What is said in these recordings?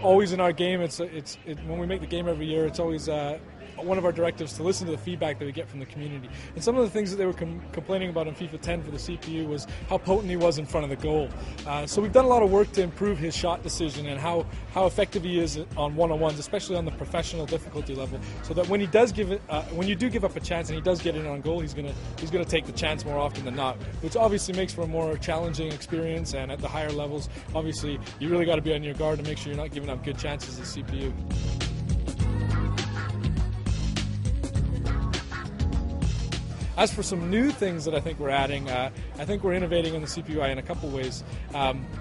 always in our game, when we make the game every year, it's always one of our directives to listen to the feedback that we get from the community. And some of the things that they were complaining about in FIFA 10 for the CPU was how potent he was in front of the goal. So we've done a lot of work to improve his shot decision and how effective he is on one-on-ones, especially on the professional difficulty level, so that when he does when you do give up a chance and he does get in on goal, he's gonna take the chance more often than not, which obviously makes for a more challenging experience. And at the higher levels, obviously, you really got to be on your guard to make sure you're not giving up good chances as a CPU. As for some new things that I think we're adding, I think we're innovating in the CPUI in a couple ways.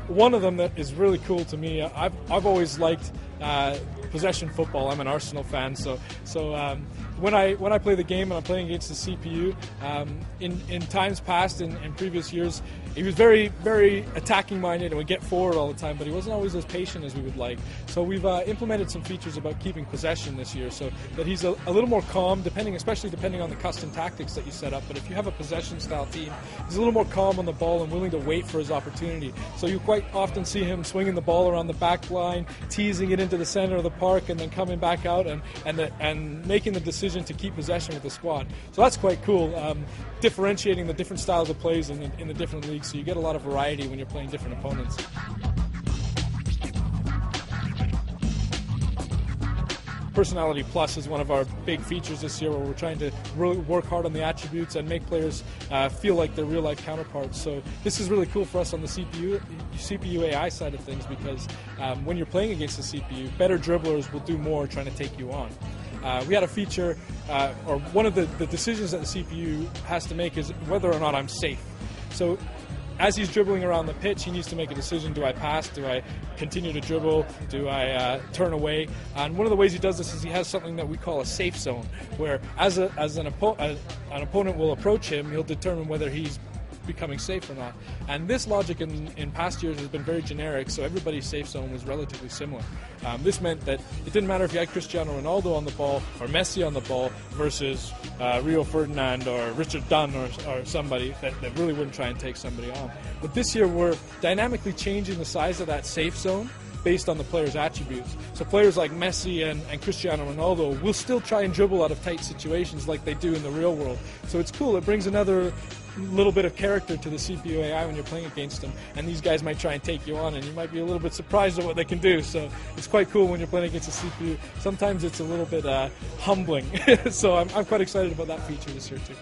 One of them that is really cool to me, I've always liked possession football. I'm an Arsenal fan, so when I play the game and I'm playing against the CPU, in times past, in previous years, he was very, very attacking minded and would get forward all the time, but he wasn't always as patient as we would like. So we've implemented some features about keeping possession this year, so that he's a little more calm, especially depending on the custom tactics that you set up. But if you have a possession style team, he's a little more calm on the ball and willing to wait for his opportunity. So you quite often see him swinging the ball around the back line, teasing it into the center of the park, and then coming back out and making the decision to keep possession with the squad. So that's quite cool, differentiating the different styles of plays in the different leagues, so you get a lot of variety when you're playing different opponents. Personality Plus is one of our big features this year, where we're trying to really work hard on the attributes and make players feel like they're real-life counterparts. So this is really cool for us on the CPU AI side of things, because when you're playing against the CPU, better dribblers will do more trying to take you on. We had a feature, or one of the decisions that the CPU has to make is whether or not I'm safe. So as he's dribbling around the pitch, he needs to make a decision: do I pass? Do I continue to dribble? Do I turn away? And one of the ways he does this is he has something that we call a safe zone, where as an opponent will approach him, he'll determine whether he's becoming safe or not. And this logic in past years has been very generic, so everybody's safe zone was relatively similar. This meant that it didn't matter if you had Cristiano Ronaldo on the ball or Messi on the ball versus Rio Ferdinand or Richard Dunn or somebody that really wouldn't try and take somebody on. But this year we're dynamically changing the size of that safe zone based on the player's attributes. So players like Messi and Cristiano Ronaldo will still try and dribble out of tight situations like they do in the real world. So it's cool. It brings another little bit of character to the CPU AI when you're playing against them, and these guys might try and take you on, and you might be a little bit surprised at what they can do. So it's quite cool when you're playing against a CPU. Sometimes it's a little bit humbling. So I'm quite excited about that feature this year too.